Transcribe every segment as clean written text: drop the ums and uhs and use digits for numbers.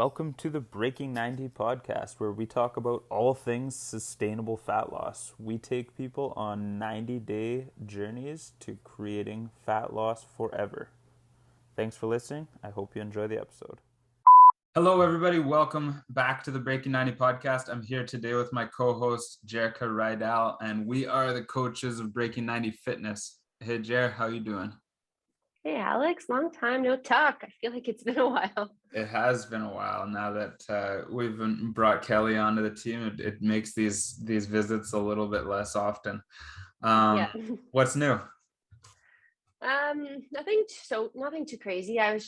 Welcome to the Breaking 90 podcast, where we talk about all things sustainable fat loss. We take people on 90-day journeys to creating fat loss forever. Thanks for listening. I hope you enjoy the episode. Hello, everybody. Welcome back to the Breaking 90 podcast. I'm here today with my co-host, Jerrika and we are the coaches of Breaking 90 Fitness. Hey, Jer, how you doing? Hey, Alex, long time no talk. I feel like it's been a while. It has been a while now that we've brought Kelly onto the team. It makes these visits a little bit less often. Yeah. What's new? Nothing too crazy. I was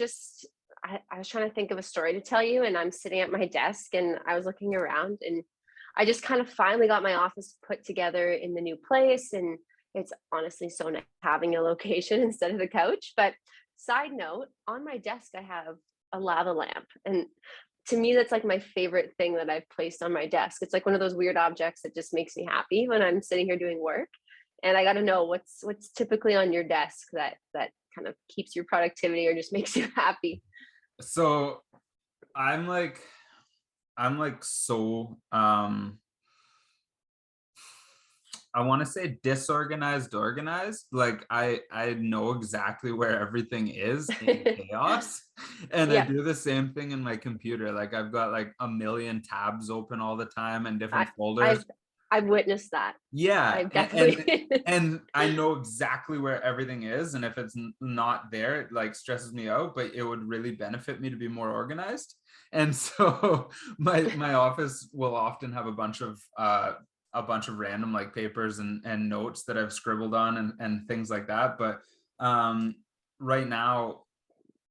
trying to think of a story to tell you, and I'm sitting at my desk and I was looking around and I just kind of finally got my office put together in the new place, and it's honestly so nice having a location instead of the couch. But side note, on my desk, I have a lava lamp. And to me, that's like my favorite thing that I've placed on my desk. It's like one of those weird objects that just makes me happy when I'm sitting here doing work. And I got to know what's typically on your desk that kind of keeps your productivity or just makes you happy. So I'm like so I want to say disorganized, organized. Like I know exactly where everything is in chaos. And yeah. I do the same thing in my computer. Like I've got like a million tabs open all the time and different folders. I've witnessed that. Yeah. I've definitely and I know exactly where everything is. And if it's not there, it like stresses me out, but it would really benefit me to be more organized. And so my office will often have a bunch of random like papers and notes that I've scribbled on and things like that. But right now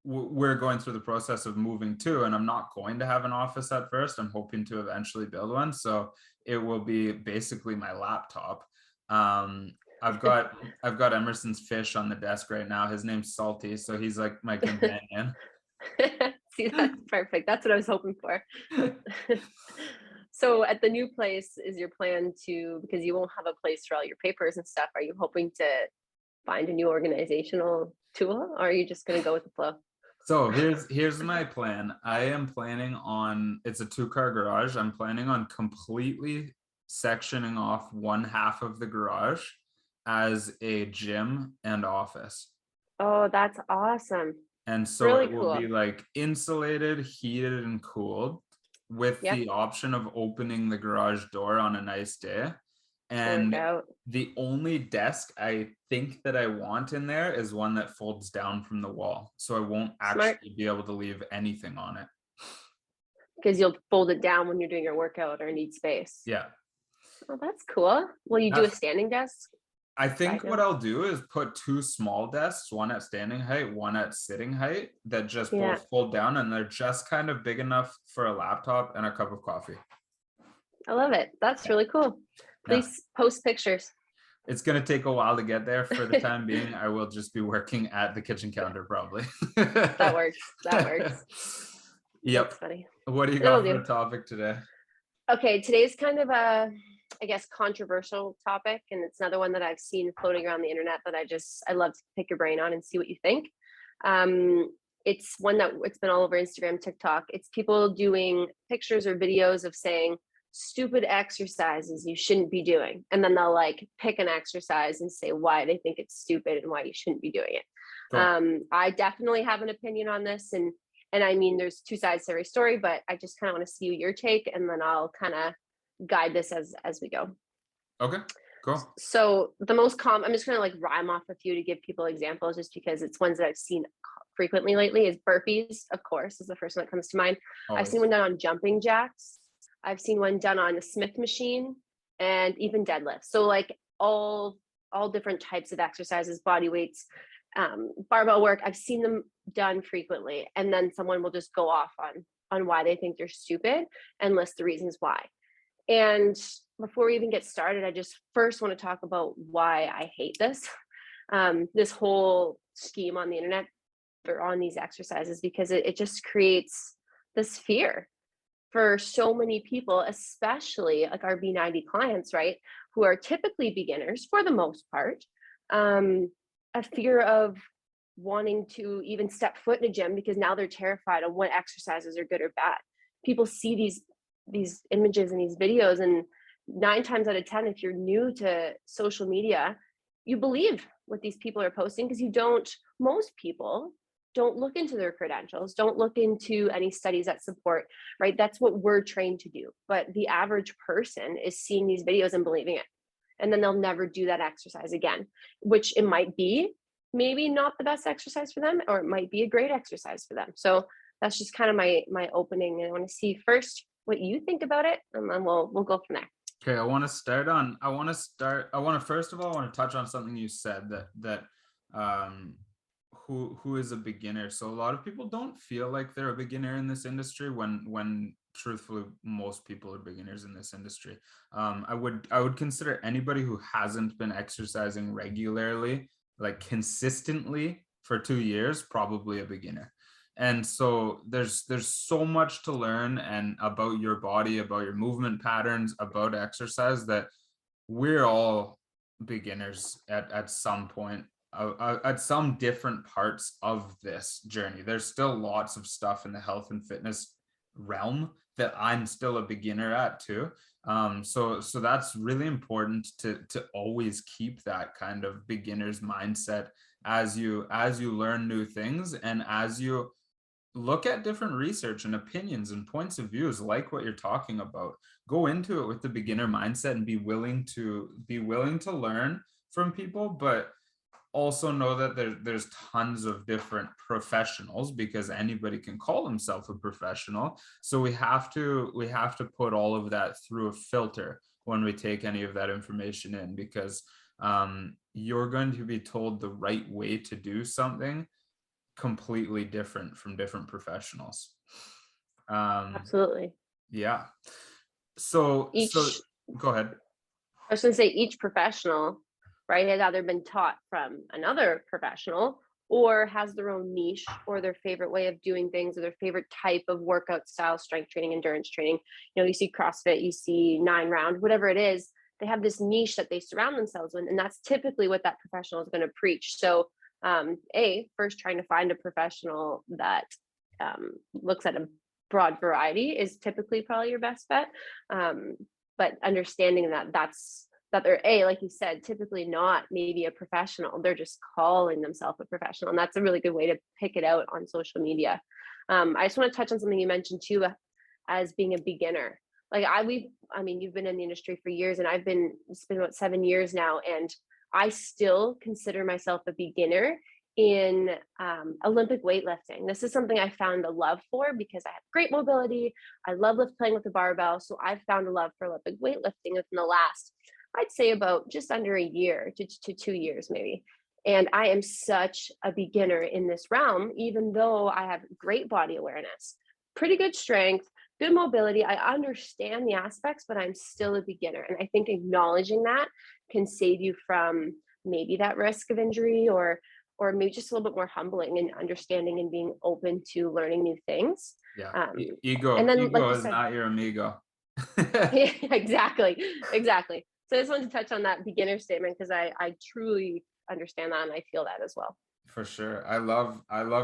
we're going through the process of moving too, and I'm not going to have an office at first. I'm hoping to eventually build one. So it will be basically my laptop. I've got Emerson's fish on the desk right now. His name's Salty, so he's like my companion. See, that's perfect. That's what I was hoping for. So at the new place, is your plan to, because you won't have a place for all your papers and stuff, are you hoping to find a new organizational tool, or are you just going to go with the flow? So here's my plan. I am planning on, it's a 2-car garage. I'm planning on completely sectioning off one half of the garage as a gym and office. Oh, that's awesome. And so really it will be like insulated, heated, and cooled, with the option of opening the garage door on a nice day. And the only desk I think that I want in there is one that folds down from the wall. So I won't actually be able to leave anything on it. Because you'll fold it down when you're doing your workout or need space. Yeah. Oh, that's cool. Will you do a standing desk? I think what I'll do is put 2 small desks, one at standing height, one at sitting height, that just both fold down, and they're just kind of big enough for a laptop and a cup of coffee. I love it. That's really cool. Please post pictures. It's going to take a while to get there. For the time being, I will just be working at the kitchen counter probably. That works. Yep. That's funny. What do you got for the topic today? Okay, today's kind of a, I guess, controversial topic, and it's another one that I've seen floating around the internet that I love to pick your brain on and see what you think. It's one that it's been all over Instagram, TikTok. It's people doing pictures or videos of saying stupid exercises you shouldn't be doing, and then they'll like pick an exercise and say why they think it's stupid and why you shouldn't be doing it. Cool. I definitely have an opinion on this, and I mean, there's 2 sides to every story, but I just kind of want to see your take, and then I'll kind of guide this as we go. Okay, cool. So the most common, I'm just going to like rhyme off a few to give people examples, just because it's ones that I've seen frequently lately. Is burpees, of course, is the first one that comes to mind. I've seen one done on jumping jacks. I've seen one done on a Smith machine, and even deadlifts. So like all different types of exercises, body weights, barbell work. I've seen them done frequently, and then someone will just go off on why they think they're stupid and list the reasons why. And before we even get started, I just first want to talk about why I hate this, this whole scheme on the internet or on these exercises, because it just creates this fear for so many people, especially like our B90 clients, right? Who are typically beginners for the most part, a fear of wanting to even step foot in a gym because now they're terrified of what exercises are good or bad. people see these images and these videos, and 9 times out of 10, if you're new to social media, you believe what these people are posting because most people don't look into their credentials, don't look into any studies that support, right? That's what we're trained to do. But the average person is seeing these videos and believing it. And then they'll never do that exercise again, which it might be maybe not the best exercise for them, or it might be a great exercise for them. So that's just kind of my opening. And I want to see first what you think about it, and then we'll go from there. Okay, first of all, I want to touch on something you said that who is a beginner. So a lot of people don't feel like they're a beginner in this industry when truthfully most people are beginners in this industry. I would consider anybody who hasn't been exercising regularly, like consistently for 2 years, probably a beginner. And so there's so much to learn and about your body, about your movement patterns, about exercise, that we're all beginners at some point, at some different parts of this journey. There's still lots of stuff in the health and fitness realm that I'm still a beginner at too. So that's really important to always keep that kind of beginner's mindset as you learn new things, and as you look at different research and opinions and points of views like what you're talking about. Go into it with the beginner mindset and be willing to learn from people, but also know that there's tons of different professionals, because anybody can call themselves a professional. So we have to put all of that through a filter when we take any of that information in, because you're going to be told the right way to do something completely different from different professionals. Absolutely. Yeah. So go ahead. I was going to say each professional, right, has either been taught from another professional or has their own niche or their favorite way of doing things or their favorite type of workout style, strength training, endurance training. You know, you see CrossFit, you see 9 round, whatever it is, they have this niche that they surround themselves with. And that's typically what that professional is going to preach. So first trying to find a professional that looks at a broad variety is typically probably your best bet. But understanding that they're like you said, typically not maybe a professional, they're just calling themselves a professional. And that's a really good way to pick it out on social media. I just want to touch on something you mentioned too, as being a beginner. Like you've been in the industry for years, and it's been about 7 years now, and I still consider myself a beginner in Olympic weightlifting. This is something I found a love for because I have great mobility. I love playing with the barbell. So I've found a love for Olympic weightlifting within the last, I'd say, about just under a year to 2 years maybe. And I am such a beginner in this realm, even though I have great body awareness, pretty good strength, good mobility. I understand the aspects, but I'm still a beginner. And I think acknowledging that can save you from maybe that risk of injury, or maybe just a little bit more humbling and understanding and being open to learning new things. Yeah. Ego is not your amigo. Yeah, exactly. So I just wanted to touch on that beginner statement because I truly understand that, and I feel that as well. For sure. I love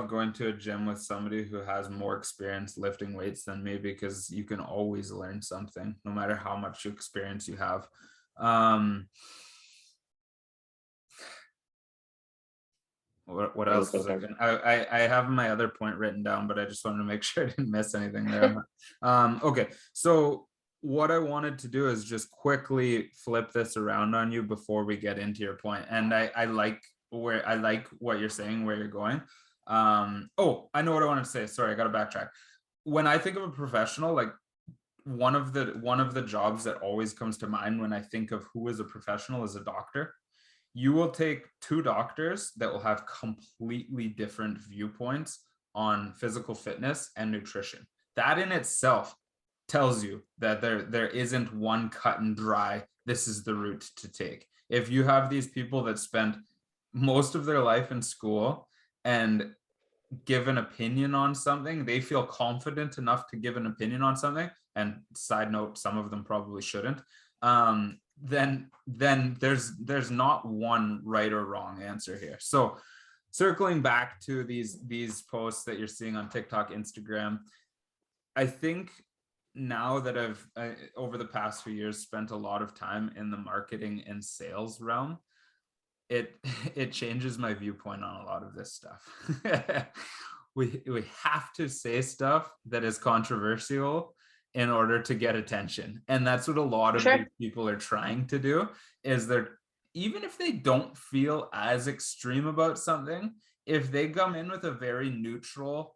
going to a gym with somebody who has more experience lifting weights than me, because you can always learn something no matter how much experience you have. What else was I have my other point written down, but I just wanted to make sure I didn't miss anything there. Okay, so what I wanted to do is just quickly flip this around on you before we get into your point. And I like what you're saying, where you're going. I know what I wanted to say. Sorry, I got to backtrack. When I think of a professional, like one of the jobs that always comes to mind when I think of who is a professional is a doctor. You will take 2 doctors that will have completely different viewpoints on physical fitness and nutrition. That in itself tells you that there isn't one cut and dry, this is the route to take. If you have these people that spent most of their life in school and give an opinion on something, they feel confident enough to give an opinion on something, and side note, some of them probably shouldn't, then there's not one right or wrong answer here. So circling back to these posts that you're seeing on TikTok, Instagram, I think now that I've over the past few years spent a lot of time in the marketing and sales realm, it changes my viewpoint on a lot of this stuff. we have to say stuff that is controversial in order to get attention, and that's what a lot of these people are trying to do. Is they're, even if they don't feel as extreme about something, if they come in with a very neutral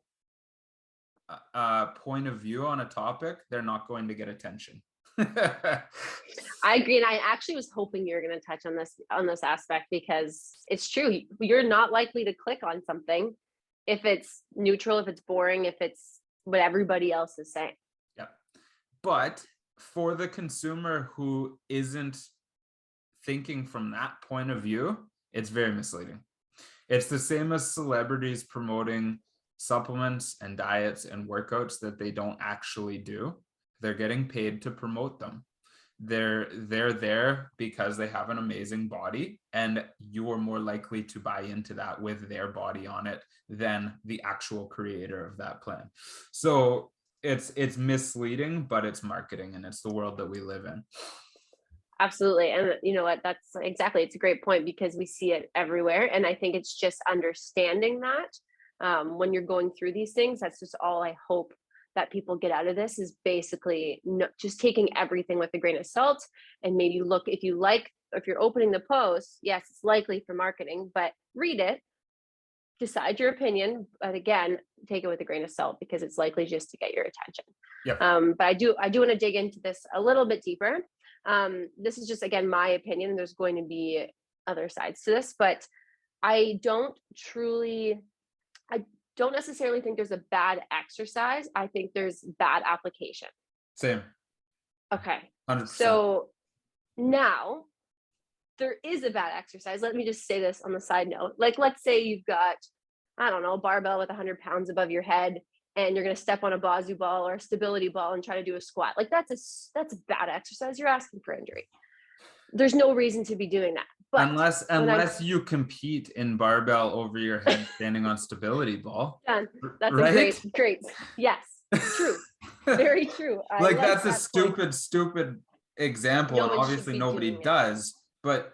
point of view on a topic, they're not going to get attention. I agree, and I actually was hoping you were going to touch on this aspect, because it's true. You're not likely to click on something if it's neutral, if it's boring, if it's what everybody else is saying. Yeah, but for the consumer who isn't thinking from that point of view, it's very misleading. It's the same as celebrities promoting supplements and diets and workouts that they don't actually do. They're getting paid to promote them. They're there because they have an amazing body, and you're more likely to buy into that with their body on it than the actual creator of that plan. So it's misleading, but it's marketing, and it's the world that we live in. Absolutely. And you know what, that's exactly, it's a great point, because we see it everywhere. And I think it's just understanding that when you're going through these things, that's just all I hope that people get out of this, is basically just taking everything with a grain of salt. And maybe look, if you're opening the post, yes, it's likely for marketing, but read it, decide your opinion, but again, take it with a grain of salt, because it's likely just to get your attention. Yep. But I do want to dig into this a little bit deeper. This is just, again, my opinion. There's going to be other sides to this, but I don't necessarily think there's a bad exercise. I think there's bad application. Same. Okay. 100%. So now there is a bad exercise. Let me just say this on the side note. Like, let's say you've got, I don't know, a barbell with 100 pounds above your head, and you're going to step on a bazoo ball or a stability ball and try to do a squat. Like, that's a bad exercise. You're asking for injury. There's no reason to be doing that. But unless you compete in barbell over your head standing on stability ball. Done. That's right? a great. Yes, true. Very true. Like that's a stupid example, No and one obviously nobody does. But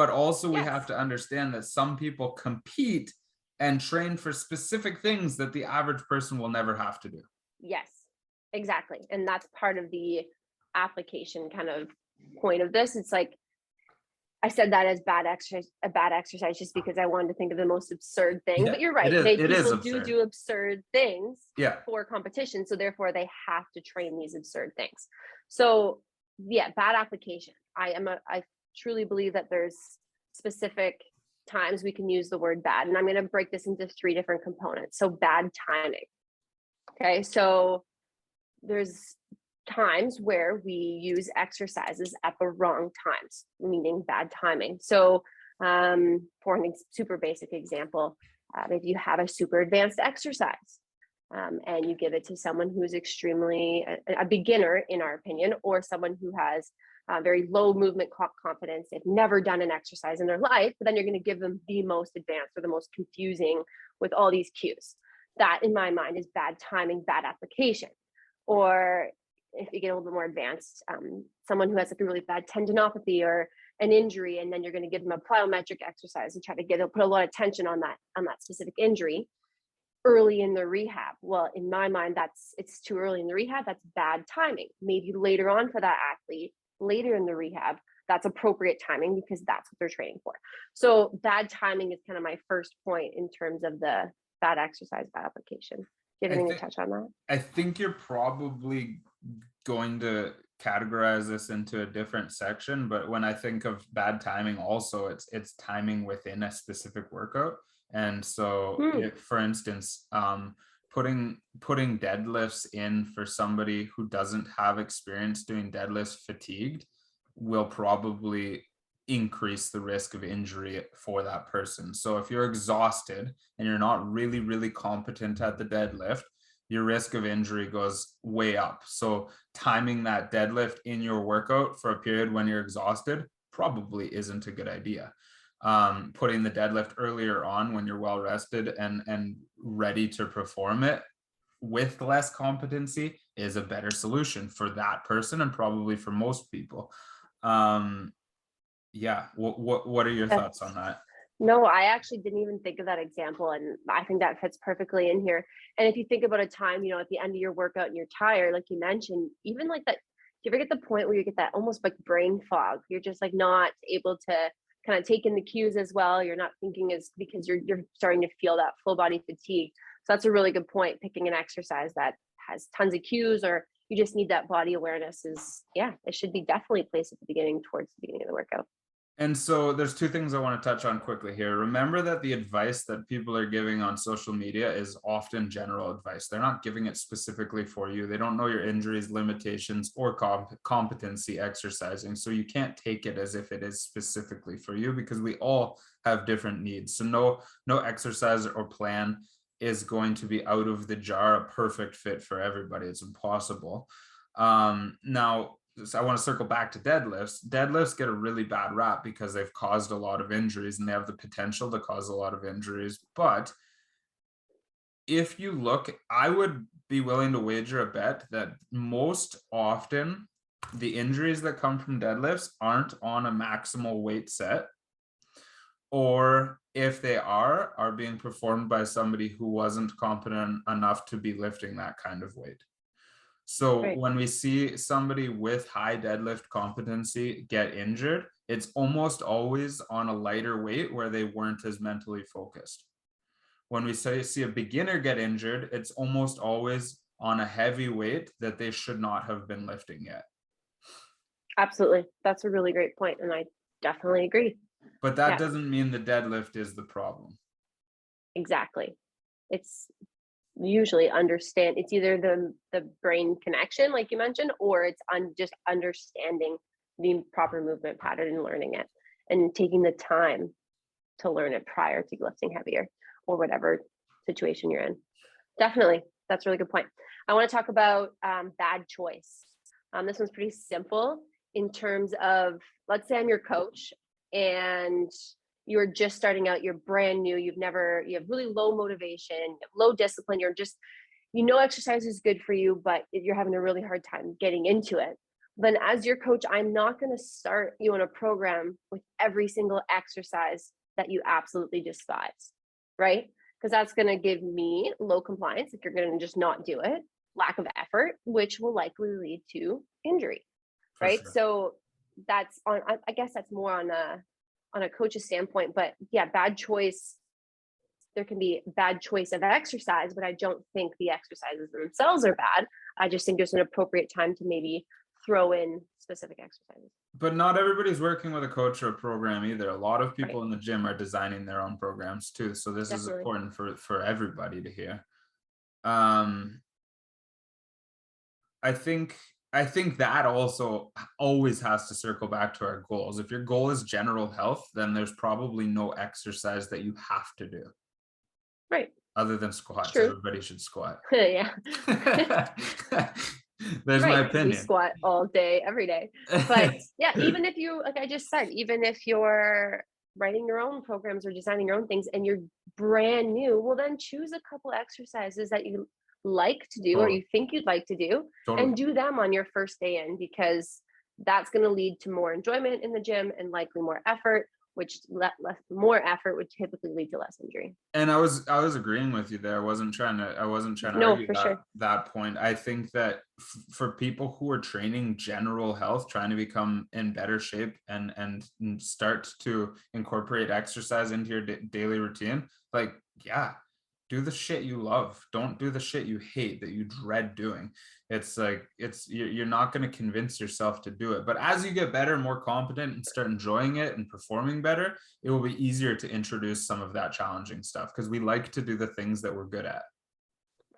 also we Yes. have to understand that some people compete and train for specific things that the average person will never have to do. Yes, exactly. And that's part of the application kind of point of this. It's like, I said that as a bad exercise just because I wanted to think of the most absurd thing. Yeah, but you're right. People do absurd things for competition. So therefore they have to train these absurd things. So yeah, bad application. I truly believe that there's specific times we can use the word bad. And I'm going to break this into 3 different components. So bad timing. Okay. So there's times where we use exercises at the wrong times, meaning bad timing. So for a super basic example, if you have a super advanced exercise and you give it to someone who's extremely a beginner, in our opinion, or someone who has very low movement confidence, they've never done an exercise in their life, but then you're going to give them the most advanced or the most confusing with all these cues. That, in my mind, is bad timing, bad application. Or if you get a little bit more advanced, someone who has like a really bad tendinopathy or an injury, and then you're going to give them a plyometric exercise and try to put a lot of tension on that specific injury early in the rehab. Well, in my mind, it's too early in the rehab. That's bad timing. Maybe later on for that athlete, later in the rehab, that's appropriate timing because that's what they're training for. So bad timing is kind of my first point in terms of the bad exercise, bad application. Do you have anything to touch on that? I think you're probably going to categorize this into a different section, but when I think of bad timing, also it's timing within a specific workout. And so if, for instance, putting deadlifts in for somebody who doesn't have experience doing deadlifts fatigued will probably increase the risk of injury for that person. So if you're exhausted and you're not really, really competent at the deadlift, your risk of injury goes way up. So timing that deadlift in your workout for a period when you're exhausted probably isn't a good idea. Putting the deadlift earlier on when you're well rested and ready to perform it with less competency is a better solution for that person and probably for most people. Yeah, what are your thoughts on That's that? No, I actually didn't even think of that example. And I think that fits perfectly in here. And if you think about a time, at the end of your workout and you're tired, like you mentioned, even like that, do you ever get the point where you get that almost like brain fog? You're just like not able to kind of take in the cues as well. You're not thinking as because you're starting to feel that full body fatigue. So that's a really good point. Picking an exercise that has tons of cues, or you just need that body awareness is, yeah, it should be definitely placed at the beginning, towards the beginning of the workout. And so there's two things I want to touch on quickly here. Remember that the advice that people are giving on social media is often general advice. They're not giving it specifically for you. They don't know your injuries, limitations, or competency exercising. So you can't take it as if it is specifically for you, because we all have different needs. So no exercise or plan is going to be out of the jar a perfect fit for everybody. It's impossible. Now, so I want to circle back to deadlifts. Deadlifts get a really bad rap because they've caused a lot of injuries and they have the potential to cause a lot of injuries. But if you look, I would be willing to wager a bet that most often the injuries that come from deadlifts aren't on a maximal weight set, or if they are being performed by somebody who wasn't competent enough to be lifting that kind of weight. So Right. when we see somebody with high deadlift competency get injured, it's almost always on a lighter weight where they weren't as mentally focused. When we see a beginner get injured, it's almost always on a heavy weight that they should not have been lifting yet. Absolutely. That's a really great point, and I definitely agree. But that Yeah, doesn't mean the deadlift is the problem. exactly. It's usually it's either the brain connection, like you mentioned, or it's just understanding the proper movement pattern and learning it and taking the time to learn it prior to lifting heavier or whatever situation you're in. Definitely. That's a really good point. I want to talk about bad choice. This one's pretty simple in terms of, let's say I'm your coach and you're just starting out, you're brand new, you have really low motivation, low discipline, exercise is good for you, but you're having a really hard time getting into it. Then as your coach, I'm not going to start you on a program with every single exercise that you absolutely despise, right? Because that's going to give me low compliance if you're going to just not do it, lack of effort, which will likely lead to injury, For right? sure. So that's I guess that's more on a coach's standpoint, but yeah, bad choice. There can be bad choice of exercise, but I don't think the exercises themselves are bad. I just think there's an appropriate time to maybe throw in specific exercises. But not everybody's working with a coach or a program either. A lot of Right. people in the gym are designing their own programs too. So this is Definitely. important for everybody to hear. Um, I think I think that also always has to circle back to our goals. If your goal is general health, then there's probably no exercise that you have to do Right. other than It's squats. true. Everybody should squat. Yeah. There's my Right. We opinion. squat all day, every day. But yeah, even if you, like I just said, even if you're writing your own programs or designing your own things and you're brand new, well, then choose a couple exercises that you like to do or Totally. you think you'd like to do Totally. and do them on your first day in, because that's going to lead to more enjoyment in the gym and likely more effort, which more effort would typically lead to less injury. And I was agreeing with you there. I wasn't trying to No, argue for that sure. that point. I think that for people who are training general health, trying to become in better shape and start to incorporate exercise into your daily routine, like, yeah, do the shit you love. Don't do the shit you hate that you dread doing. It's like you're not going to convince yourself to do it. But as you get better, more competent, and start enjoying it and performing better, it will be easier to introduce some of that challenging stuff because we like to do the things that we're good at.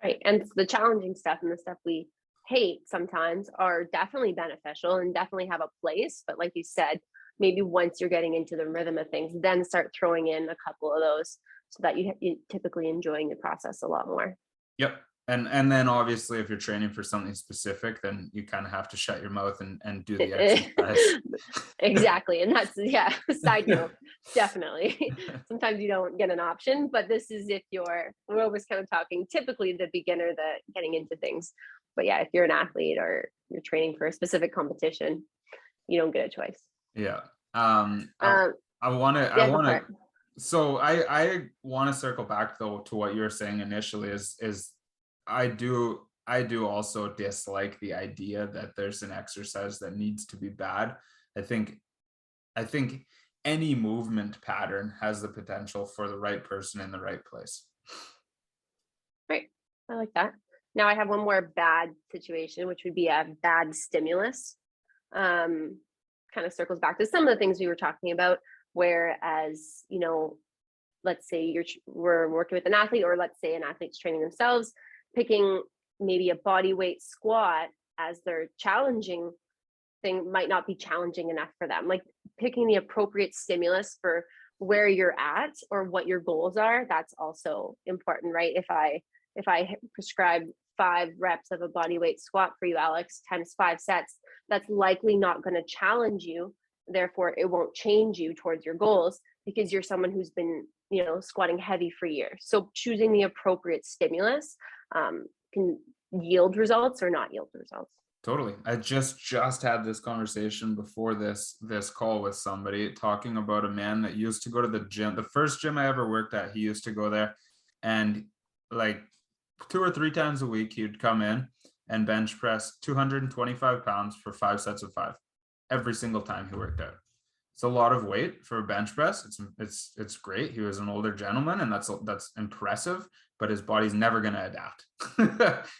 Right. And the challenging stuff and the stuff we hate sometimes are definitely beneficial and definitely have a place. But like you said, maybe once you're getting into the rhythm of things, then start throwing in a couple of those so that you're typically enjoying the process a lot more. Yep. And then obviously if you're training for something specific, then you kind of have to shut your mouth and do the exercise. Exactly. And that's, yeah, side note, definitely. Sometimes you don't get an option, but this is if we're always kind of talking typically the beginner, the getting into things. But yeah, if you're an athlete or you're training for a specific competition, you don't get a choice. Yeah. Um, I want yeah, go for to, it. so I want to circle back though to what you were saying initially is I do also dislike the idea that there's an exercise that needs to be bad. I think I think any movement pattern has the potential for the right person in the right place. Right. I like that. Now I have one more bad situation, which would be a bad stimulus. Kind of circles back to some of the things we were talking about. Whereas, let's say we're working with an athlete, or let's say an athlete's training themselves, picking maybe a body weight squat as their challenging thing might not be challenging enough for them. Like picking the appropriate stimulus for where you're at or what your goals are, that's also important, right? If I prescribe 5 reps of a body weight squat for you, Alex, times 5 sets, that's likely not going to challenge you. Therefore, it won't change you towards your goals because you're someone who's been, squatting heavy for years. So choosing the appropriate stimulus can yield results or not yield results. Totally. I just had this conversation before this call with somebody, talking about a man that used to go to the gym. The first gym I ever worked at, he used to go there, and like 2 or 3 times a week he'd come in and bench press 225 pounds for 5 sets of 5 every single time he worked out. It's a lot of weight for a bench press. It's great. He was an older gentleman, and that's impressive, but his body's never going to adapt.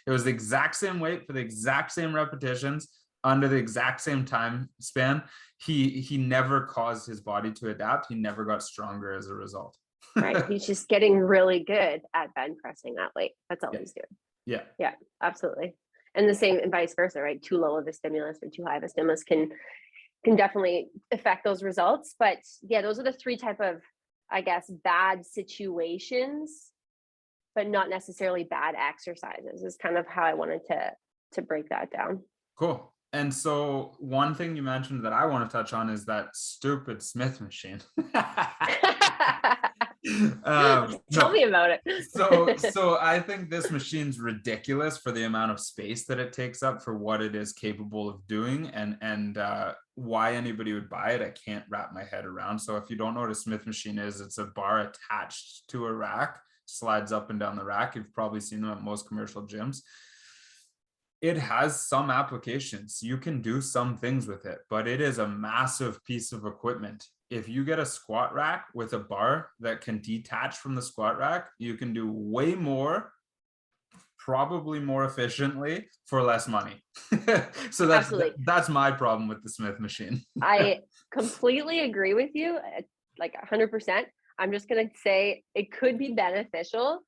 It was the exact same weight for the exact same repetitions under the exact same time span. He never caused his body to adapt. He never got stronger as a result. Right. He's just getting really good at bench pressing that weight. That's all he's doing. Yeah. Yeah, absolutely. And the same and vice versa, right? Too low of a stimulus or too high of a stimulus can definitely affect those results. But yeah, those are the 3 type of, I guess, bad situations, but not necessarily bad exercises, is kind of how I wanted to break that down. Cool. And so one thing you mentioned that I want to touch on is that stupid Smith machine. Tell me about it. So I think this machine's ridiculous for the amount of space that it takes up for what it is capable of doing, and why anybody would buy it, I can't wrap my head around. So if you don't know what a Smith machine is, it's a bar attached to a rack, slides up and down the rack. You've probably seen them at most commercial gyms. It has some applications. You can do some things with it, but it is a massive piece of equipment. If you get a squat rack with a bar that can detach from the squat rack, you can do way more, probably more efficiently, for less money. So that's my problem with the Smith machine. I completely agree with you, like 100%. I'm just going to say it could be beneficial.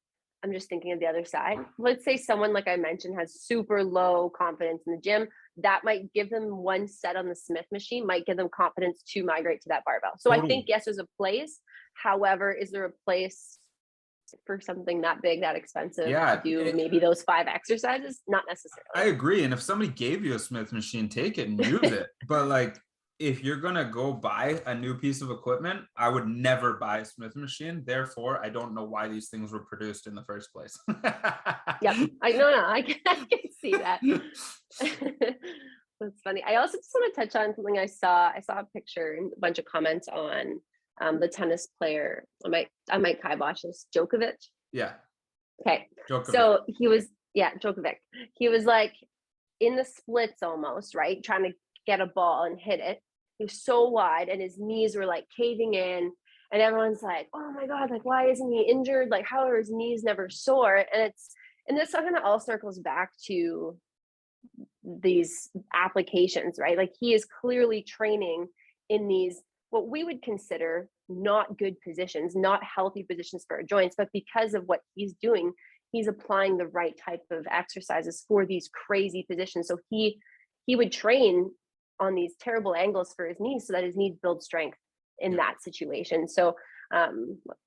I'm just thinking of the other side. Let's say someone, like I mentioned, has super low confidence in the gym. That might give them one set on the Smith machine, might give them confidence to migrate to that barbell. So totally. I think, yes, there's a place. However, is there a place for something that big, that expensive to do maybe those 5 exercises? Not necessarily. I agree. And if somebody gave you a Smith machine, take it and use it. But like, if you're going to go buy a new piece of equipment, I would never buy a Smith machine. Therefore, I don't know why these things were produced in the first place. Yep. I can see that. That's funny. I also just want to touch on something I saw. I saw a picture and a bunch of comments on the tennis player. I might kibosh this, Djokovic. Yeah. Okay. Djokovic. So Djokovic. He was like in the splits almost, right? Trying to get a ball and hit it. He was so wide and his knees were like caving in, and everyone's like, oh my God, like, why isn't he injured? Like, how are his knees never sore? And this kind of all circles back to these applications, right? Like, he is clearly training in these, what we would consider not good positions, not healthy positions for our joints, but because of what he's doing, he's applying the right type of exercises for these crazy positions. So he would train on these terrible angles for his knees so that his knees build strength in that situation. So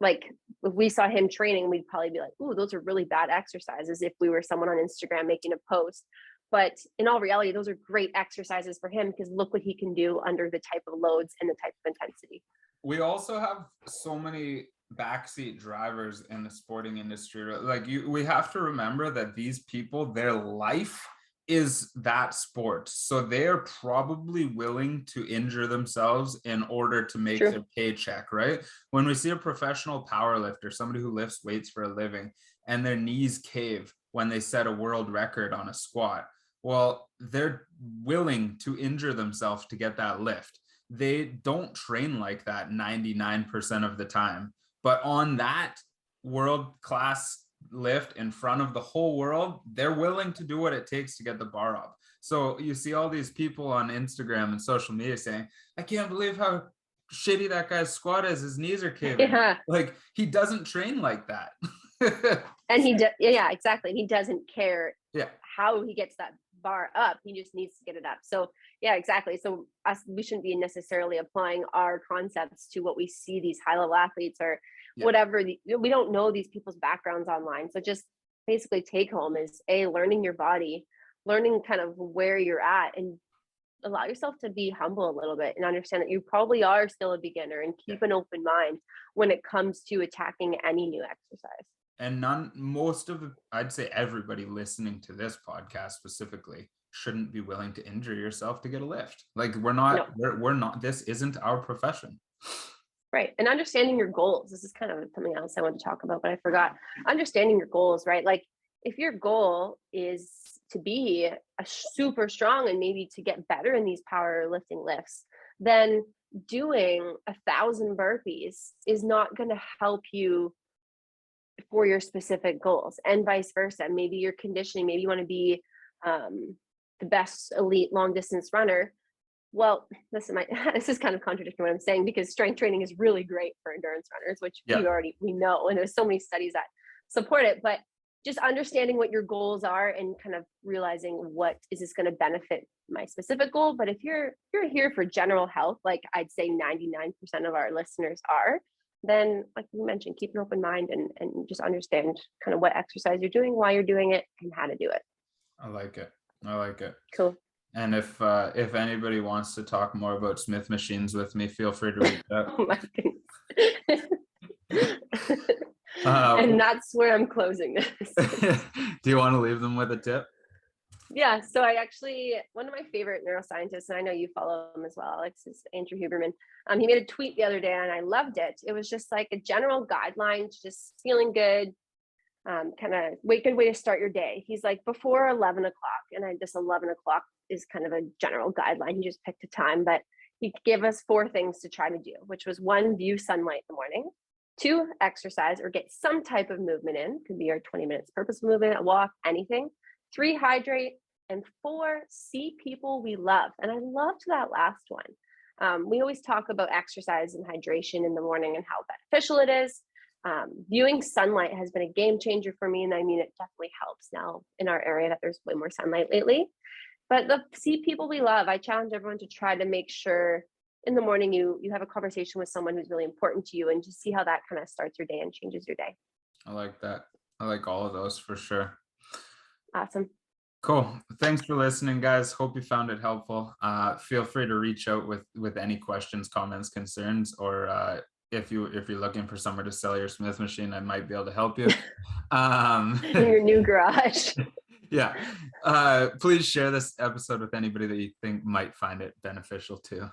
like if we saw him training, we'd probably be like, ooh, those are really bad exercises if we were someone on Instagram making a post. But in all reality, those are great exercises for him because look what he can do under the type of loads and the type of intensity. We also have so many backseat drivers in the sporting industry. Like we have to remember that these people, their life is that sport. So they are probably willing to injure themselves in order to make their paycheck, right? When we see a professional power lifter, somebody who lifts weights for a living, and their knees cave when they set a world record on a squat, well, they're willing to injure themselves to get that lift. They don't train like that 99% of the time. But on that world-class lift in front of the whole world, they're willing to do what it takes to get the bar up. So you see all these people on Instagram and social media saying, I can't believe how shitty that guy's squat is. His knees are caving. Yeah. Like, he doesn't train like that. And yeah, exactly. He doesn't care how he gets that bar up. He just needs to get it up. So yeah, exactly. So we shouldn't be necessarily applying our concepts to what we see these high level athletes or whatever. We don't know these people's backgrounds online. So just basically take home is learning your body, learning kind of where you're at, and allow yourself to be humble a little bit and understand that you probably are still a beginner, and keep an open mind when it comes to attacking any new exercise. And I'd say everybody listening to this podcast specifically shouldn't be willing to injure yourself to get a lift. Like, we're not, this isn't our profession. Right. And understanding your goals. This is kind of something else I want to talk about, but I forgot. Understanding your goals, right? Like, if your goal is to be a super strong and maybe to get better in these powerlifting lifts, then doing 1,000 burpees is not going to help you for your specific goals, and vice versa. Maybe your conditioning, maybe you want to be the best elite long distance runner. Well, listen, this is kind of contradicting what I'm saying, because strength training is really great for endurance runners, which we know, and there's so many studies that support it. But just understanding what your goals are and kind of realizing, what is this going to benefit my specific goal? But if you're here for general health, like I'd say 99% of our listeners are, then like you mentioned, keep an open mind and just understand kind of what exercise you're doing, why you're doing it, and how to do it. I like it. Cool. And if anybody wants to talk more about Smith machines with me, feel free to reach out. Oh my goodness. And that's where I'm closing this. Do you want to leave them with a tip? Yeah. So one of my favorite neuroscientists, and I know you follow him as well, Alex, is Andrew Huberman. He made a tweet the other day and I loved it. It was just like a general guideline, just feeling good, kind of good way to start your day. He's like, before 11 o'clock, and this 11 o'clock is kind of a general guideline. He just picked a time, but he gave us 4 things to try to do, which was 1, view sunlight in the morning; 2, exercise or get some type of movement in, could be our 20 minutes purposeful movement, a walk, anything; 3, hydrate; and 4, see people we love. And I loved that last one. We always talk about exercise and hydration in the morning and how beneficial it is. Viewing sunlight has been a game changer for me. And I mean, it definitely helps now in our area that there's way more sunlight lately. But see people we love, I challenge everyone to try to make sure in the morning you have a conversation with someone who's really important to you, and just see how that kind of starts your day and changes your day. I like that. I like all of those for sure. Awesome. Cool. Thanks for listening, guys. Hope you found it helpful. Feel free to reach out with any questions, comments, concerns, or if you're looking for somewhere to sell your Smith machine, I might be able to help you. In your new garage. Yeah. Please share this episode with anybody that you think might find it beneficial too.